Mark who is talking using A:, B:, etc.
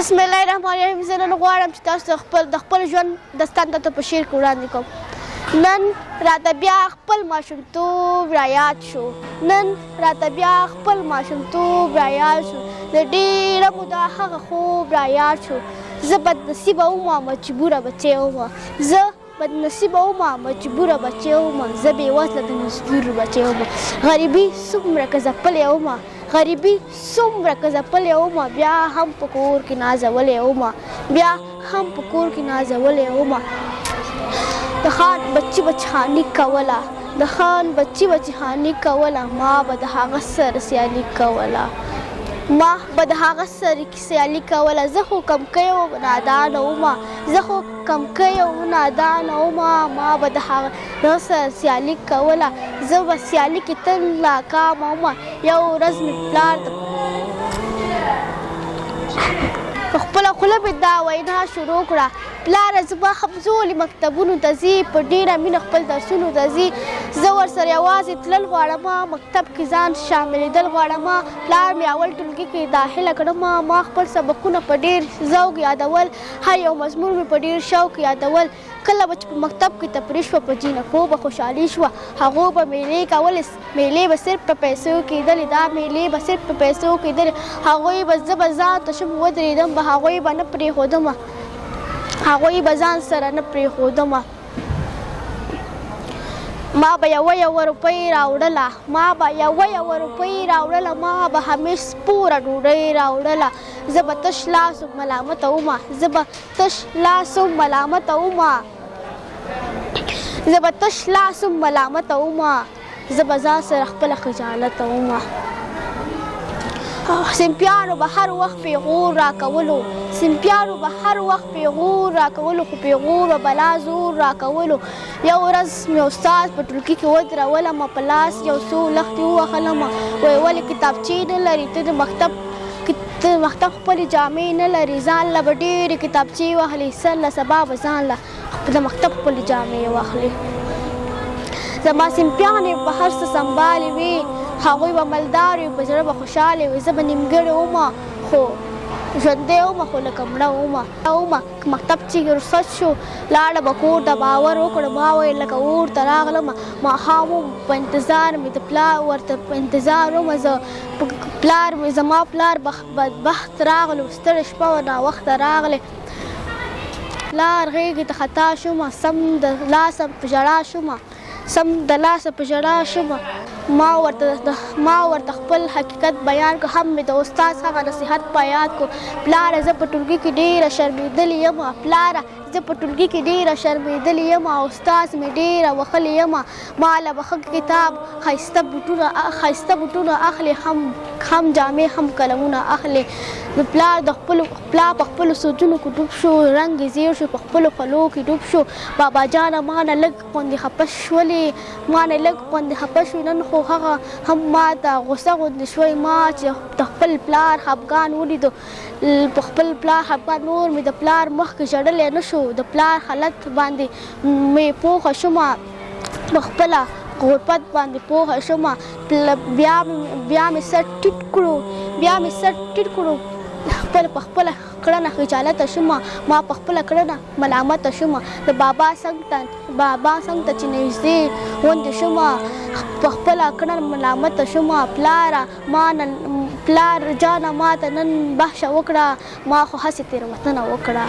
A: بسم الله الرحمن الرحیم. زه نن غواړم چې تاسو د خپل ژوند داستان درته په شعر کې وړاندې کوم. نن راته بیا خپل ماشومتوب رایاد شو، نن راته بیا خپل ماشومتوب رایاد شو، د ډېره موده هغه خوب رایاد شو. زه بدنصیبه ومه مجبوره بچی ومه، زه بدنصیبه ومه مجبوره بچی ومه، زه بېوزله د مزدور بچی ومه. غریبي څومره که ځپلې ومه، غریبي څومره که ځپلې ومه، بیا هم په کور کې نازولې ومه، بیا هم په کور کې نازولې ومه. د خان بچي به چخاني کوله، د خان بچي به چخاني کوله، ما به د هغه سره سیالي کوله، ما به د هغه سره سیالي کوله. زه خو کمکی او نادانه ومه، زه خو کمکی او نادانه ومه، ما به د هغه سره سیالي کوله. زه به سیالي کې تل ناکامه ومه. یو ورځ مې پلار په خپله خوله مې دا وینا شروع کړه: پلاره زما همزولي مکتبونو ته ځي، په ډېره مینه خپل درسونو ته ځي، زه ورسره یوازې تلل غواړمه، مکتب کې ځان شاملېدل غواړمه. پلار مې اول ټولګي کې داخله کړمه، ما خپل سبقونه په ډېر ذوق یادول، هر یو مضمون مې په ډېر شوق یادول. کله به چې په مکتب کې تفریح شوه، په جینکو به خوشحالي شوه، هغو به میلې کولې، میلې به صرف په پیسو کېدلې، دا میلې به صرف په پیسو کېدلې. هغوی به زه به ځان ته شم ودرېدم به، هغوی به نه پرېښودمه، هغوی به ځان سره نه پرېښودمه. ما به یوه روپۍ راوړله، ما به یوه روپۍ راوړله، ما به همیش سپوره ډوډۍ راوړله. زه به تش لاس ملامته ومه، زه به تش لاس ملامته ومه، زه به تش لاس ملامته ومه، زه به ځان سره خپله خجالته ومه. سیمپیانو به هر وخت پیغور راکولو، سیمپیانو به هر وخت پیغور راکولو، خو پیغور به بلا زور راکولو. یو ورځ مې استاد په ټولګي کې ودرولم، په لاس یو څو لښتې ووهلم، ویې ولې کتابچې نه لرې، ته د مکتب خپلې جامې نه لرې، ځان له به ډېرې کتابچې واخلې، سر له سبا به ځان له د مکتب خپلې جامې واخلې. زما سیمپیانې به هر څه سنبالې وي، هغوی به مالدار وي، په زړه به خوشحاله وي. زه به نیمګړې ومه، خو ژوندی ومه، خو لکه مړه ومه. که مکتب چې رخصت شو، لاړه به کور ته، باور وکړه ما ویل لکه اور ته راغلمه. ماښام وم، په انتظار مې د پلار ورته په انتظار ومه. زه پلار مې زما پلار بدبخت راغلو، ستړې شپه وه، ناوخته راغلی. پلار غېږې ته خطا شومه، سم د لاسه په ژړا شومه، سم د لاسه په ژړا شومه. ما ورته خپل حقیقت بیان کړ، هم مې د استاد هغه نصیحت په یاد کړ: پلاره زه په ټولګي کې ډېره شرمېدلې یم، پلاره زه په ټولګي کې ډېره شرمېدلې یم، استاد مې ډېره وهلې یم. ما له به ښه کتاب، ښایسته بوټونه اخلي، هم جامې هم قلمونه اخلي. پلار په خپلو سوچونو کې ډوب شو، رنګ یې زیړ شو، په خپلو خولو کې ډوب شو. بابا جانه ما نه لږ غوندې خفه شولې، ما نه لږ غوندې خفه شوې، نن خو هغه هم ما ته غوسه غوندې شوی. ما چې د خپل پلار خفګان ولیدو، په خپل پلار خفګان، نور مې د پلار مخ کې ژړلی نه شو، د پلار حالت باندې مې پوهه شومه، په خپله غربت باندې پوهه شومه. بیا مې سر ټیټ کړو، په خپله کړنه خجالته شومه، ما په خپله کړنه ملامته شومه. د بابا څنګ ته چې نږدې غوندې شومه، په خپله کړنه ملامته شومه. پلار جانه ما ته نن بخښه وکړه، ما خو هسې تېروتنه وکړه.